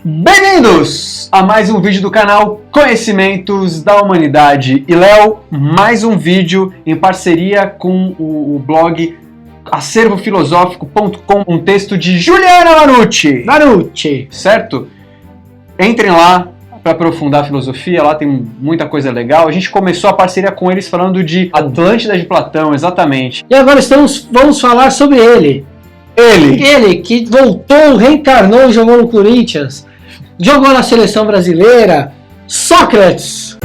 Bem-vindos a mais um vídeo do canal Conhecimentos da Humanidade. E Léo, mais um vídeo em parceria com o blog acervofilosófico.com, um texto de Juliana Manucci, certo? Entrem lá para aprofundar a filosofia, lá tem muita coisa legal. A gente começou a parceria com eles falando de Atlântida de Platão, exatamente. E agora vamos falar sobre ele. Ele que voltou, reencarnou e jogou no Corinthians, jogou na seleção brasileira, Sócrates.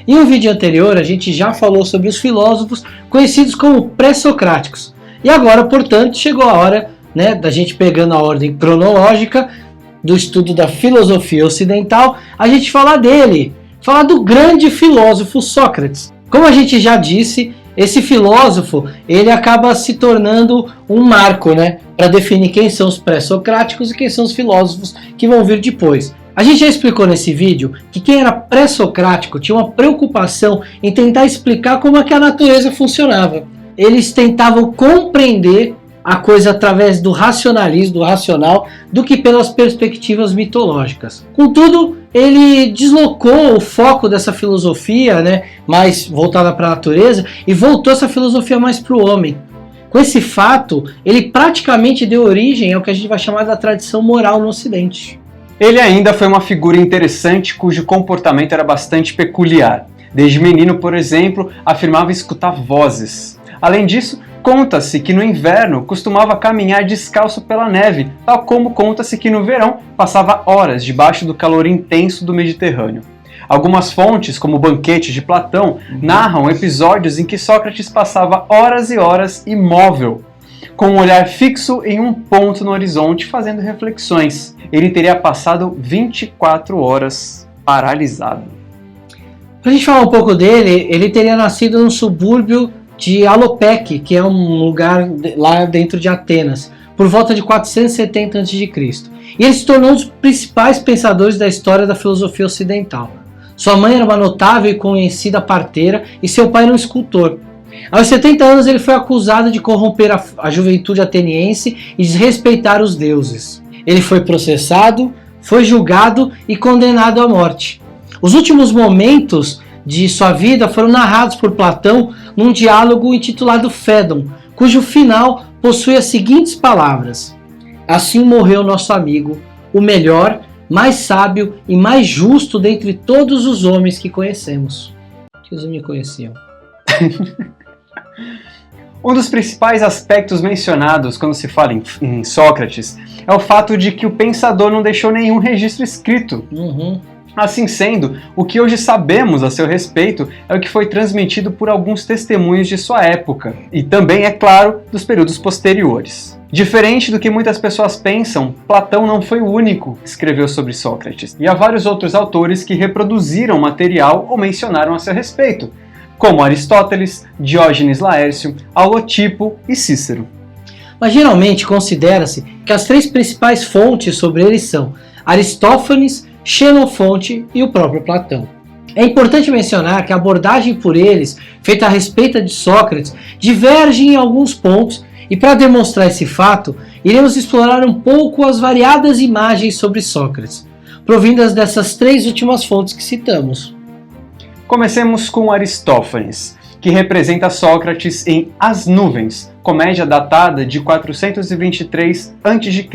Em um vídeo anterior, a gente já falou sobre os filósofos conhecidos como pré-socráticos. E agora, portanto, chegou a hora, da gente, pegando a ordem cronológica do estudo da filosofia ocidental, a gente falar dele, falar do grande filósofo Sócrates. Como a gente já disse, esse filósofo, ele acaba se tornando um marco, para definir quem são os pré-socráticos e quem são os filósofos que vão vir depois. A gente já explicou nesse vídeo que quem era pré-socrático tinha uma preocupação em tentar explicar como é que a natureza funcionava. Eles tentavam compreender a coisa através do racionalismo, do racional, do que pelas perspectivas mitológicas. Contudo, ele deslocou o foco dessa filosofia, mais voltada para a natureza, e voltou essa filosofia mais para o homem. Com esse fato, ele praticamente deu origem ao que a gente vai chamar da tradição moral no Ocidente. Ele ainda foi uma figura interessante cujo comportamento era bastante peculiar. Desde menino, por exemplo, afirmava escutar vozes. Além disso, conta-se que no inverno costumava caminhar descalço pela neve, tal como conta-se que no verão passava horas debaixo do calor intenso do Mediterrâneo. Algumas fontes, como o Banquete de Platão, narram episódios em que Sócrates passava horas e horas imóvel, com um olhar fixo em um ponto no horizonte, fazendo reflexões. Ele teria passado 24 horas paralisado. Para a gente falar um pouco dele, ele teria nascido no subúrbio de Alopec, que é um lugar lá dentro de Atenas, por volta de 470 a.C. E ele se tornou um dos principais pensadores da história da filosofia ocidental. Sua mãe era uma notável e conhecida parteira e seu pai era um escultor. Aos 70 anos ele foi acusado de corromper a juventude ateniense e desrespeitar os deuses. Ele foi processado, foi julgado e condenado à morte. Os últimos momentos de sua vida foram narrados por Platão num diálogo intitulado Fédon, cujo final possui as seguintes palavras: assim morreu nosso amigo, o melhor, mais sábio e mais justo dentre todos os homens que conhecemos. Que eles me conheciam. Um dos principais aspectos mencionados quando se fala em Sócrates é o fato de que o pensador não deixou nenhum registro escrito. Assim sendo, o que hoje sabemos a seu respeito é o que foi transmitido por alguns testemunhos de sua época, e também, é claro, dos períodos posteriores. Diferente do que muitas pessoas pensam, Platão não foi o único que escreveu sobre Sócrates, e há vários outros autores que reproduziram material ou mencionaram a seu respeito, como Aristóteles, Diógenes Laércio, Aulotipo e Cícero. Mas geralmente considera-se que as três principais fontes sobre ele são Aristófanes, Xenofonte e o próprio Platão. É importante mencionar que a abordagem por eles, feita a respeito de Sócrates, diverge em alguns pontos, e para demonstrar esse fato, iremos explorar um pouco as variadas imagens sobre Sócrates, provindas dessas três últimas fontes que citamos. Comecemos com Aristófanes, que representa Sócrates em As Nuvens, comédia datada de 423 a.C.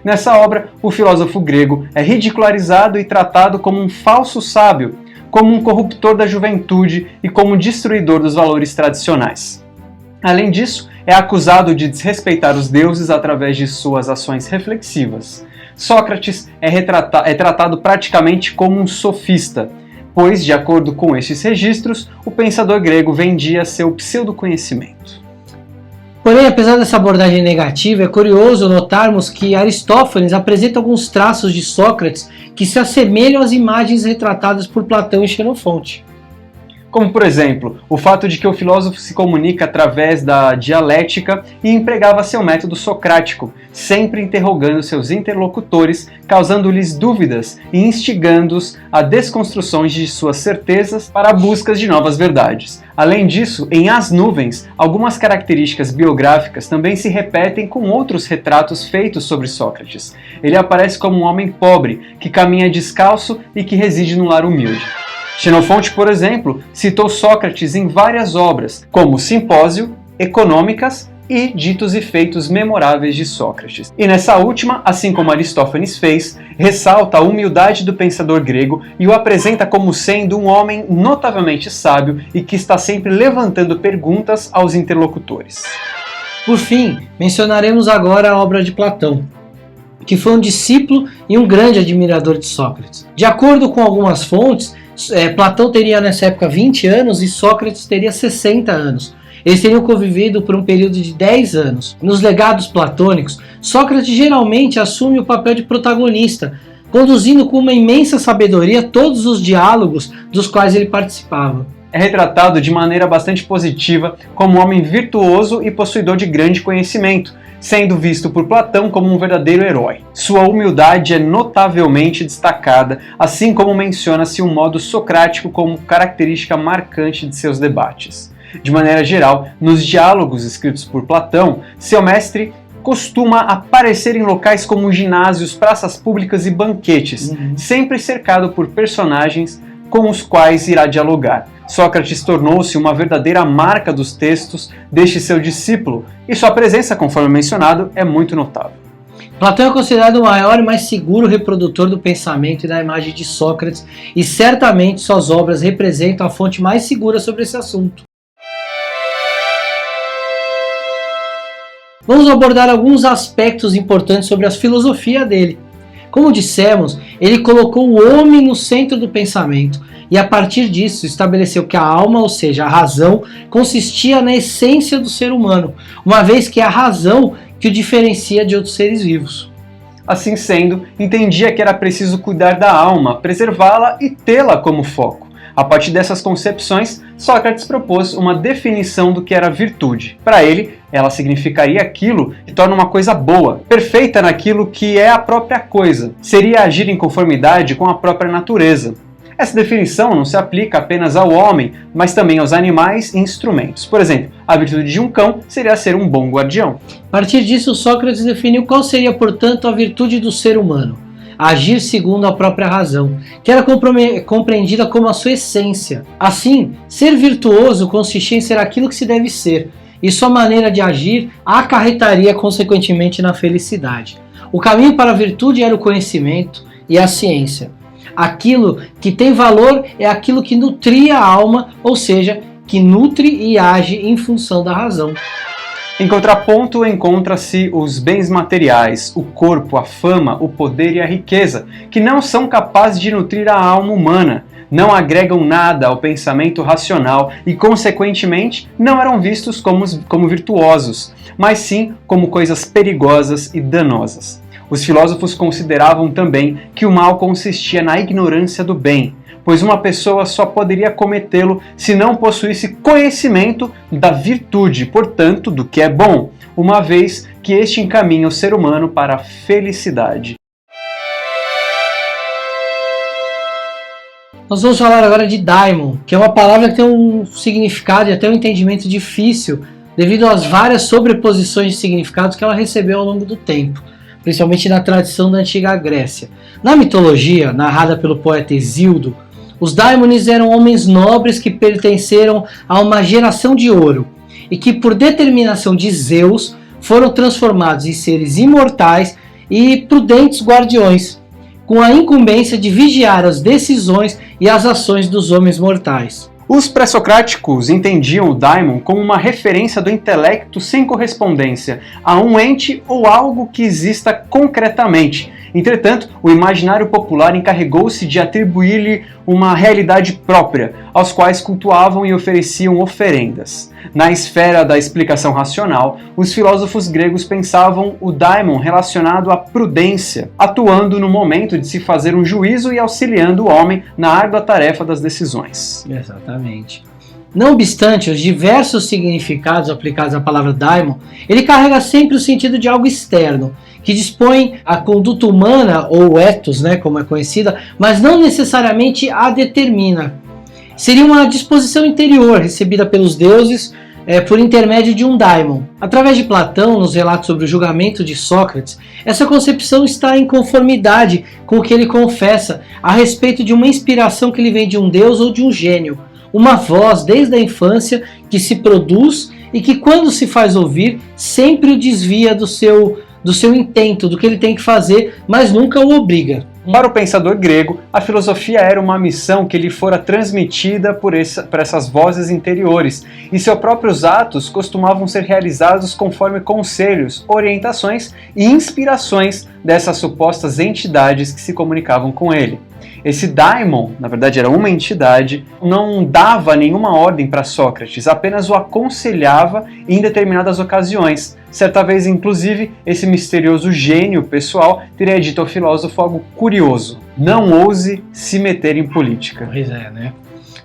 Nessa obra, o filósofo grego é ridicularizado e tratado como um falso sábio, como um corruptor da juventude e como um destruidor dos valores tradicionais. Além disso, é acusado de desrespeitar os deuses através de suas ações reflexivas. Sócrates é tratado praticamente como um sofista, pois, de acordo com estes registros, o pensador grego vendia seu pseudo-conhecimento. Porém, apesar dessa abordagem negativa, é curioso notarmos que Aristófanes apresenta alguns traços de Sócrates que se assemelham às imagens retratadas por Platão e Xenofonte. Como, por exemplo, o fato de que o filósofo se comunica através da dialética e empregava seu método socrático, sempre interrogando seus interlocutores, causando-lhes dúvidas e instigando-os a desconstruções de suas certezas para buscas de novas verdades. Além disso, em As Nuvens, algumas características biográficas também se repetem com outros retratos feitos sobre Sócrates. Ele aparece como um homem pobre, que caminha descalço e que reside num lar humilde. Xenofonte, por exemplo, citou Sócrates em várias obras, como Simpósio, Econômicas e Ditos e Feitos Memoráveis de Sócrates. E nessa última, assim como Aristófanes fez, ressalta a humildade do pensador grego e o apresenta como sendo um homem notavelmente sábio e que está sempre levantando perguntas aos interlocutores. Por fim, mencionaremos agora a obra de Platão, que foi um discípulo e um grande admirador de Sócrates. De acordo com algumas fontes, Platão teria nessa época 20 anos e Sócrates teria 60 anos. Eles teriam convivido por um período de 10 anos. Nos legados platônicos, Sócrates geralmente assume o papel de protagonista, conduzindo com uma imensa sabedoria todos os diálogos dos quais ele participava. É retratado de maneira bastante positiva como um homem virtuoso e possuidor de grande conhecimento, sendo visto por Platão como um verdadeiro herói. Sua humildade é notavelmente destacada, assim como menciona-se um modo socrático como característica marcante de seus debates. De maneira geral, nos diálogos escritos por Platão, seu mestre costuma aparecer em locais como ginásios, praças públicas e banquetes, sempre cercado por personagens com os quais irá dialogar. Sócrates tornou-se uma verdadeira marca dos textos deste seu discípulo, e sua presença, conforme mencionado, é muito notável. Platão é considerado o maior e mais seguro reprodutor do pensamento e da imagem de Sócrates, e certamente suas obras representam a fonte mais segura sobre esse assunto. Vamos abordar alguns aspectos importantes sobre a filosofia dele. Como dissemos, ele colocou o homem no centro do pensamento e a partir disso estabeleceu que a alma, ou seja, a razão, consistia na essência do ser humano, uma vez que é a razão que o diferencia de outros seres vivos. Assim sendo, entendia que era preciso cuidar da alma, preservá-la e tê-la como foco. A partir dessas concepções, Sócrates propôs uma definição do que era virtude. Para ele, ela significaria aquilo que torna uma coisa boa, perfeita naquilo que é a própria coisa. Seria agir em conformidade com a própria natureza. Essa definição não se aplica apenas ao homem, mas também aos animais e instrumentos. Por exemplo, a virtude de um cão seria ser um bom guardião. A partir disso, Sócrates definiu qual seria, portanto, a virtude do ser humano. Agir segundo a própria razão, que era compreendida como a sua essência. Assim, ser virtuoso consistia em ser aquilo que se deve ser, e sua maneira de agir acarretaria consequentemente na felicidade. O caminho para a virtude era o conhecimento e a ciência. Aquilo que tem valor é aquilo que nutria a alma, ou seja, que nutre e age em função da razão. Em contraponto, encontra-se os bens materiais, o corpo, a fama, o poder e a riqueza, que não são capazes de nutrir a alma humana, não agregam nada ao pensamento racional e, consequentemente, não eram vistos como virtuosos, mas sim como coisas perigosas e danosas. Os filósofos consideravam também que o mal consistia na ignorância do bem, pois uma pessoa só poderia cometê-lo se não possuísse conhecimento da virtude, portanto, do que é bom, uma vez que este encaminha o ser humano para a felicidade. Nós vamos falar agora de daimon, que é uma palavra que tem um significado e até um entendimento difícil, devido às várias sobreposições de significados que ela recebeu ao longo do tempo, principalmente na tradição da antiga Grécia. Na mitologia, narrada pelo poeta Hesíodo, os daimones eram homens nobres que pertenceram a uma geração de ouro e que, por determinação de Zeus, foram transformados em seres imortais e prudentes guardiões, com a incumbência de vigiar as decisões e as ações dos homens mortais. Os pré-socráticos entendiam o daimon como uma referência do intelecto sem correspondência a um ente ou algo que exista concretamente, Entretanto, o imaginário popular encarregou-se de atribuir-lhe uma realidade própria, aos quais cultuavam e ofereciam oferendas. Na esfera da explicação racional, os filósofos gregos pensavam o daimon relacionado à prudência, atuando no momento de se fazer um juízo e auxiliando o homem na árdua tarefa das decisões. Exatamente. Não obstante os diversos significados aplicados à palavra daimon, ele carrega sempre o sentido de algo externo, que dispõe a conduta humana, ou ethos, como é conhecida, mas não necessariamente a determina. Seria uma disposição interior recebida pelos deuses por intermédio de um daimon. Através de Platão, nos relatos sobre o julgamento de Sócrates, essa concepção está em conformidade com o que ele confessa a respeito de uma inspiração que lhe vem de um deus ou de um gênio. Uma voz desde a infância que se produz e que, quando se faz ouvir, sempre o desvia do seu intento, do que ele tem que fazer, mas nunca o obriga. Para o pensador grego, a filosofia era uma missão que lhe fora transmitida por essas vozes interiores, e seus próprios atos costumavam ser realizados conforme conselhos, orientações e inspirações dessas supostas entidades que se comunicavam com ele. Esse daimon, na verdade era uma entidade, não dava nenhuma ordem para Sócrates, apenas o aconselhava em determinadas ocasiões. Certa vez, inclusive, esse misterioso gênio pessoal teria dito ao filósofo algo curioso: não ouse se meter em política. Pois é, né?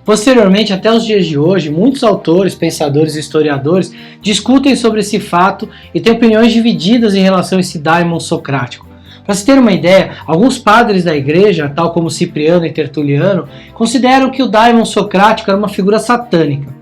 Posteriormente, até os dias de hoje, muitos autores, pensadores e historiadores discutem sobre esse fato e têm opiniões divididas em relação a esse daimon socrático. Para se ter uma ideia, alguns padres da igreja, tal como Cipriano e Tertuliano, consideram que o daimon socrático era uma figura satânica.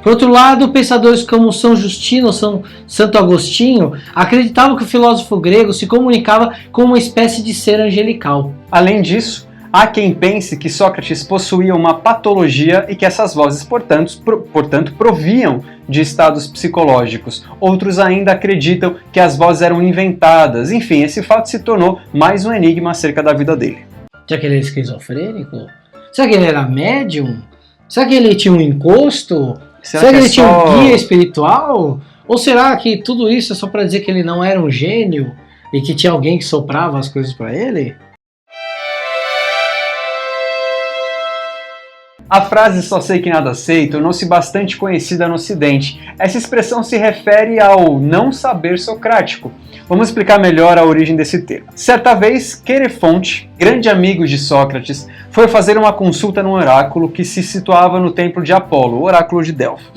Por outro lado, pensadores como São Justino ou Santo Agostinho acreditavam que o filósofo grego se comunicava com uma espécie de ser angelical. Além disso, há quem pense que Sócrates possuía uma patologia e que essas vozes, portanto, proviam de estados psicológicos. Outros ainda acreditam que as vozes eram inventadas. Enfim, esse fato se tornou mais um enigma acerca da vida dele. Será que ele era esquizofrênico? Será que ele era médium? Será que ele tinha um encosto? Será que ele tinha um guia espiritual? Ou será que tudo isso é só para dizer que ele não era um gênio e que tinha alguém que soprava as coisas para ele? A frase "só sei que nada sei" tornou-se bastante conhecida no Ocidente. Essa expressão se refere ao não saber socrático. Vamos explicar melhor a origem desse termo. Certa vez, Querefonte, grande amigo de Sócrates, foi fazer uma consulta no oráculo que se situava no templo de Apolo, o oráculo de Delfos.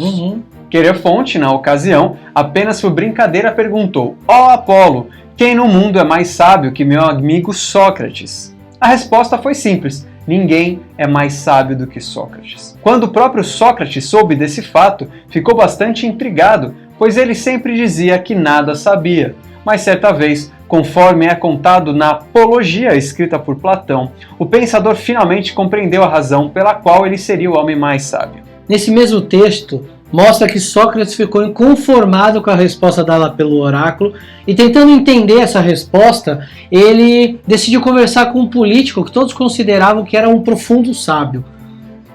Querefonte, na ocasião, apenas por brincadeira perguntou: "Ó Apolo, quem no mundo é mais sábio que meu amigo Sócrates?" A resposta foi simples: ninguém é mais sábio do que Sócrates. Quando o próprio Sócrates soube desse fato, ficou bastante intrigado, pois ele sempre dizia que nada sabia. Mas certa vez, conforme é contado na Apologia escrita por Platão, o pensador finalmente compreendeu a razão pela qual ele seria o homem mais sábio. Nesse mesmo texto, mostra que Sócrates ficou inconformado com a resposta dada pelo oráculo e, tentando entender essa resposta, ele decidiu conversar com um político que todos consideravam que era um profundo sábio.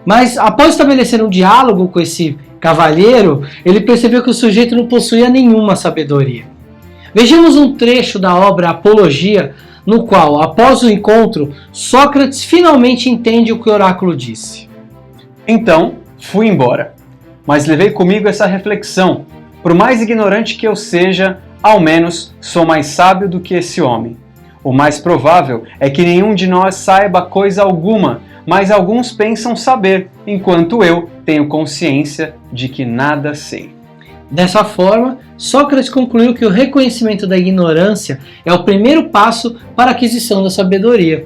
Mas, após estabelecer um diálogo com esse cavalheiro, ele percebeu que o sujeito não possuía nenhuma sabedoria. Vejamos um trecho da obra Apologia, no qual, após o encontro, Sócrates finalmente entende o que o oráculo disse. Então, fui embora. Mas levei comigo essa reflexão: por mais ignorante que eu seja, ao menos sou mais sábio do que esse homem. O mais provável é que nenhum de nós saiba coisa alguma, mas alguns pensam saber, enquanto eu tenho consciência de que nada sei. Dessa forma, Sócrates concluiu que o reconhecimento da ignorância é o primeiro passo para a aquisição da sabedoria.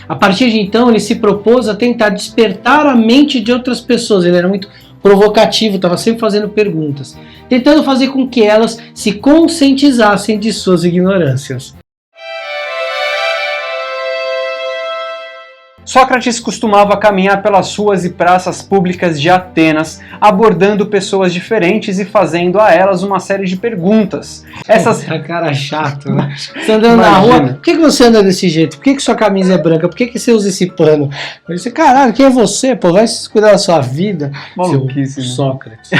A partir de então, ele se propôs a tentar despertar a mente de outras pessoas. Ele era muito provocativo, estava sempre fazendo perguntas, tentando fazer com que elas se conscientizassem de suas ignorâncias. Sócrates costumava caminhar pelas ruas e praças públicas de Atenas, abordando pessoas diferentes e fazendo a elas uma série de perguntas. Essas... cara chato, né? Você andando na rua, por que você anda desse jeito? Por que sua camisa é branca? Por que você usa esse pano? Eu disse, caralho, quem é você? Pô, vai cuidar da sua vida. Maluquice, Sócrates.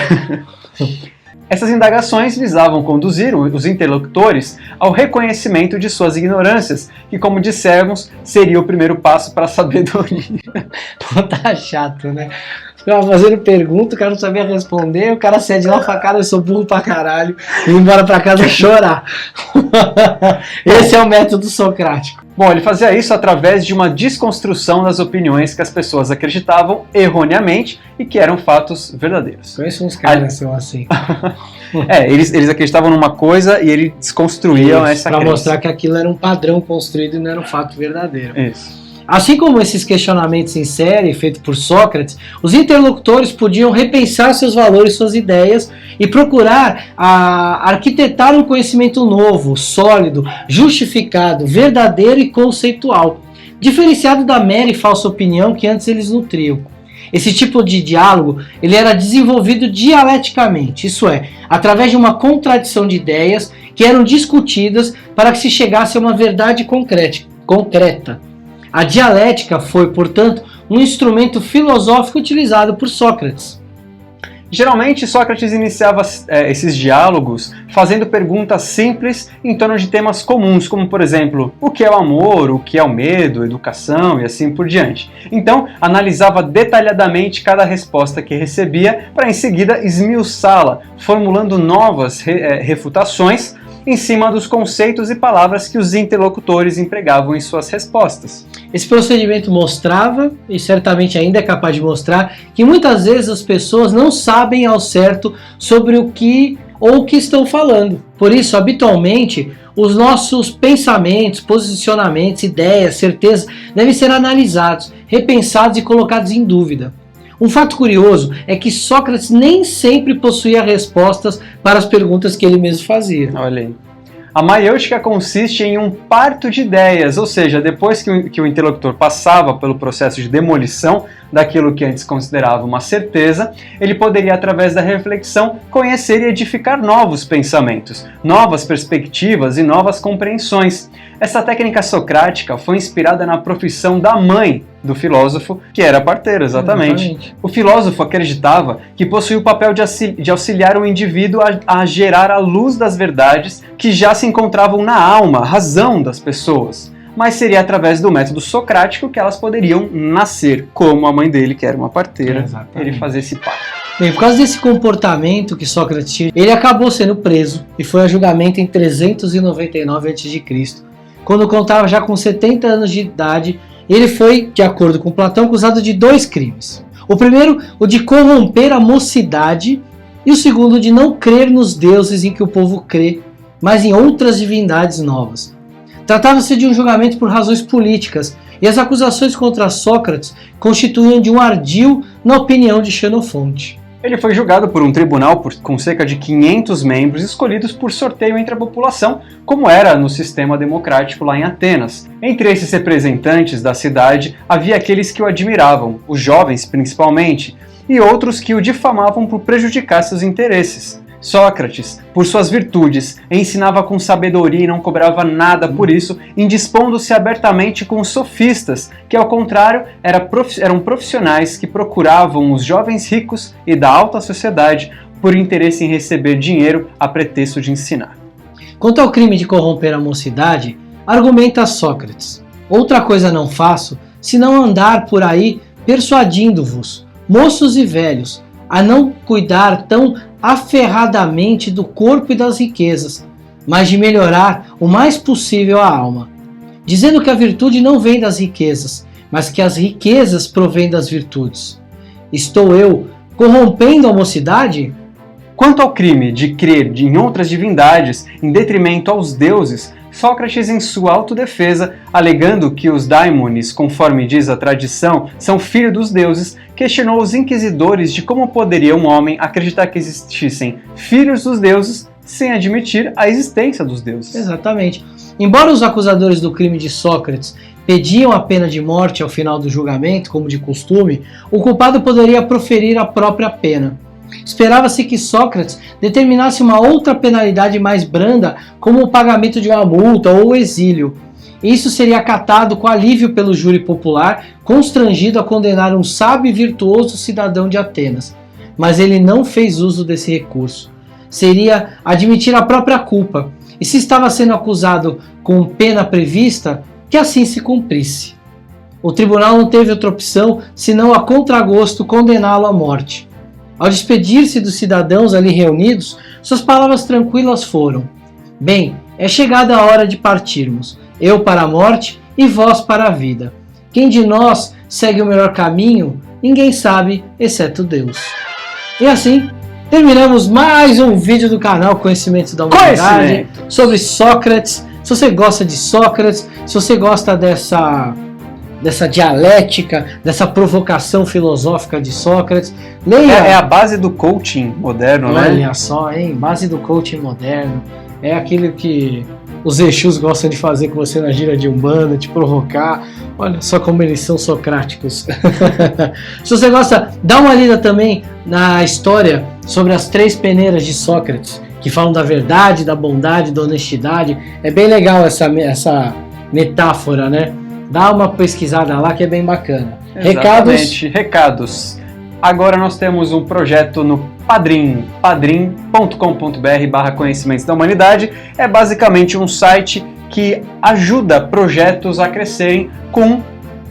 Essas indagações visavam conduzir os interlocutores ao reconhecimento de suas ignorâncias, que, como dissemos, seria o primeiro passo para a sabedoria. Pô, tá chato, né? Ficava fazendo pergunta, o cara não sabia responder, o cara saia de lá e fala, cara, eu sou burro pra caralho, e ir embora pra casa chorar. Esse é o método socrático. Bom, ele fazia isso através de uma desconstrução das opiniões que as pessoas acreditavam erroneamente e que eram fatos verdadeiros. Conheço uns caras que são assim. Eles acreditavam numa coisa e eles desconstruíam essa crença. Para mostrar que aquilo era um padrão construído e não era um fato verdadeiro. Isso. Assim como esses questionamentos em série, feitos por Sócrates, os interlocutores podiam repensar seus valores, suas ideias e procurar arquitetar um conhecimento novo, sólido, justificado, verdadeiro e conceitual, diferenciado da mera e falsa opinião que antes eles nutriam. Esse tipo de diálogo ele era desenvolvido dialeticamente, isso é, através de uma contradição de ideias que eram discutidas para que se chegasse a uma verdade concreta. A dialética foi, portanto, um instrumento filosófico utilizado por Sócrates. Geralmente, Sócrates iniciava esses diálogos fazendo perguntas simples em torno de temas comuns, como, por exemplo, o que é o amor, o que é o medo, educação e assim por diante. Então, analisava detalhadamente cada resposta que recebia para, em seguida, esmiuçá-la, formulando novas refutações em cima dos conceitos e palavras que os interlocutores empregavam em suas respostas. Esse procedimento mostrava, e certamente ainda é capaz de mostrar, que muitas vezes as pessoas não sabem ao certo sobre o que ou o que estão falando. Por isso, habitualmente, os nossos pensamentos, posicionamentos, ideias, certezas devem ser analisados, repensados e colocados em dúvida. Um fato curioso é que Sócrates nem sempre possuía respostas para as perguntas que ele mesmo fazia. Olha aí. A maiêutica consiste em um parto de ideias, ou seja, depois que o interlocutor passava pelo processo de demolição daquilo que antes considerava uma certeza, ele poderia, através da reflexão, conhecer e edificar novos pensamentos, novas perspectivas e novas compreensões. Essa técnica socrática foi inspirada na profissão da mãe do filósofo, que era parteira, exatamente. O filósofo acreditava que possuía o papel de auxiliar o indivíduo a gerar a luz das verdades que já se encontravam na alma, razão das pessoas. Mas seria através do método socrático que elas poderiam nascer, como a mãe dele, que era uma parteira, ele fazia esse parto. Bem, por causa desse comportamento que Sócrates tinha, ele acabou sendo preso e foi a julgamento em 399 a.C., quando contava já com 70 anos de idade. Ele foi, de acordo com Platão, acusado de 2 crimes. O primeiro, o de corromper a mocidade, e o segundo, de não crer nos deuses em que o povo crê, mas em outras divindades novas. Tratava-se de um julgamento por razões políticas, e as acusações contra Sócrates constituíam de um ardil na opinião de Xenofonte. Ele foi julgado por um tribunal com cerca de 500 membros escolhidos por sorteio entre a população, como era no sistema democrático lá em Atenas. Entre esses representantes da cidade, havia aqueles que o admiravam, os jovens principalmente, e outros que o difamavam por prejudicar seus interesses. Sócrates, por suas virtudes, ensinava com sabedoria e não cobrava nada por isso, indispondo-se abertamente com os sofistas, que ao contrário eram profissionais que procuravam os jovens ricos e da alta sociedade por interesse em receber dinheiro a pretexto de ensinar. Quanto ao crime de corromper a mocidade, argumenta Sócrates: outra coisa não faço, senão andar por aí persuadindo-vos, moços e velhos, a não cuidar tão aferradamente do corpo e das riquezas, mas de melhorar o mais possível a alma, dizendo que a virtude não vem das riquezas, mas que as riquezas provêm das virtudes. Estou eu corrompendo a mocidade? Quanto ao crime de crer em outras divindades em detrimento aos deuses, Sócrates, em sua autodefesa, alegando que os daimones, conforme diz a tradição, são filhos dos deuses, questionou os inquisidores de como poderia um homem acreditar que existissem filhos dos deuses sem admitir a existência dos deuses. Exatamente. Embora os acusadores do crime de Sócrates pediam a pena de morte ao final do julgamento, como de costume, o culpado poderia proferir a própria pena. Esperava-se que Sócrates determinasse uma outra penalidade mais branda, como o pagamento de uma multa ou o exílio. Isso seria acatado com alívio pelo júri popular, constrangido a condenar um sábio e virtuoso cidadão de Atenas. Mas ele não fez uso desse recurso. seria admitir a própria culpa. E se estava sendo acusado com pena prevista, que assim se cumprisse. O tribunal não teve outra opção senão a contragosto condená-lo à morte. Ao despedir-se dos cidadãos ali reunidos, suas palavras tranquilas foram: bem, é chegada a hora de partirmos, eu para a morte e vós para a vida. Quem de nós segue o melhor caminho, ninguém sabe, exceto Deus. E assim, terminamos mais um vídeo do canal Conhecimento da Humanidade sobre Sócrates. Se você gosta de Sócrates, se você gosta dessa dialética, dessa provocação filosófica de Sócrates, leia. É a base do coaching moderno, né? Olha só, hein? Base do coaching moderno. É aquilo que os Exus gostam de fazer com você na gira de Umbanda, te provocar. Olha só como eles são socráticos. Se você gosta, dá uma lida também na história sobre as 3 peneiras de Sócrates, que falam da verdade, da bondade, da honestidade. É bem legal essa metáfora, né? Dá uma pesquisada lá que é bem bacana. Recados. Agora nós temos um projeto no Padrim, padrim.com.br/Conhecimentos da Humanidade. É basicamente um site que ajuda projetos a crescerem com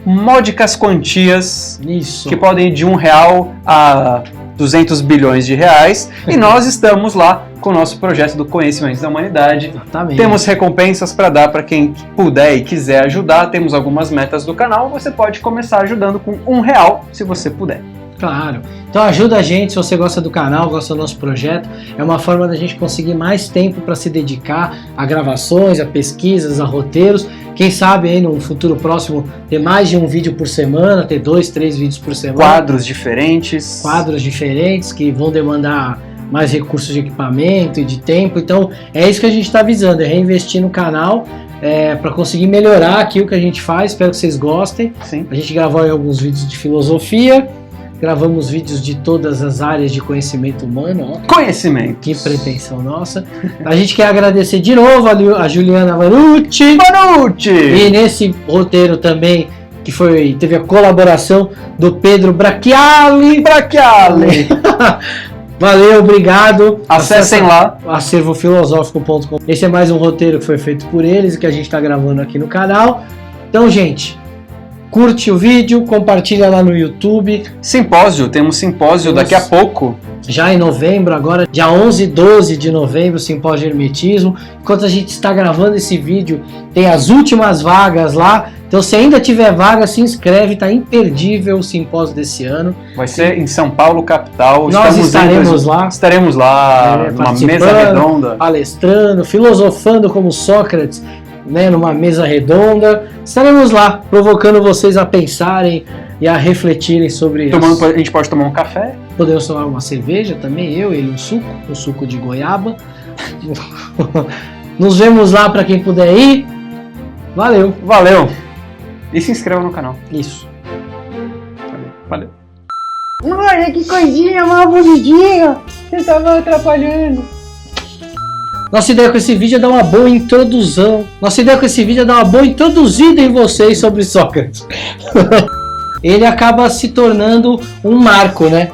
módicas quantias. Isso. Que podem ir de R$1 a 200 bilhões de reais. E nós estamos lá com o nosso projeto do Conhecimentos da Humanidade. Exatamente. Temos recompensas para dar para quem puder e quiser ajudar. Temos algumas metas do canal. Você pode começar ajudando com R$1 se você puder. Claro. Então ajuda a gente se você gosta do canal, gosta do nosso projeto. É uma forma da gente conseguir mais tempo para se dedicar a gravações, a pesquisas, a roteiros. Quem sabe aí no futuro próximo ter mais de um vídeo por semana, ter 2, 3 vídeos por semana. Quadros diferentes Que vão demandar mais recursos de equipamento e de tempo. Então é isso que a gente está visando, é reinvestir no canal para conseguir melhorar aqui o que a gente faz. Espero que vocês gostem. Sim. A gente gravou aí alguns vídeos de filosofia. Gravamos vídeos de todas as áreas de conhecimento humano. Ó. Conhecimento. Que pretensão nossa. A gente quer agradecer de novo a Juliana Vanucci. E nesse roteiro também, que teve a colaboração do Pedro Bracchiali. Valeu, obrigado. Acessem lá. acervofilosófico.com. Esse é mais um roteiro que foi feito por eles e que a gente está gravando aqui no canal. Então, gente, curte o vídeo, compartilha lá no YouTube. Temos simpósio daqui a pouco. Já em novembro, agora, dia 11 e 12 de novembro, simpósio de Hermetismo. Enquanto a gente está gravando esse vídeo, tem as últimas vagas lá. Então, se ainda tiver vaga, se inscreve, tá imperdível o simpósio desse ano. Vai ser em São Paulo, capital. Nós estaremos lá. Numa mesa redonda. Palestrando, filosofando como Sócrates, né, numa mesa redonda. Estaremos lá, provocando vocês a pensarem e a refletirem sobre isso. A gente pode tomar um café. Podemos tomar uma cerveja também, eu e ele um suco de goiaba. Nos vemos lá para quem puder ir. Valeu. E se inscreva no canal. Isso. Valeu. Olha que coisinha mais bonitinha. Você estava atrapalhando. Nossa ideia com esse vídeo é dar uma boa introdução. Introduzida em vocês sobre Sócrates. Ele acaba se tornando um marco, né?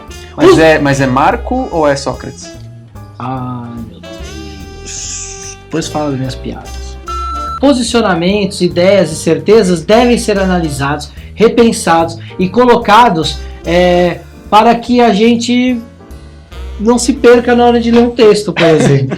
Mas é Marco ou é Sócrates? Ai, meu Deus. Depois fala das minhas piadas. Posicionamentos, ideias e certezas devem ser analisados, repensados e colocados para que a gente não se perca na hora de ler um texto, por exemplo.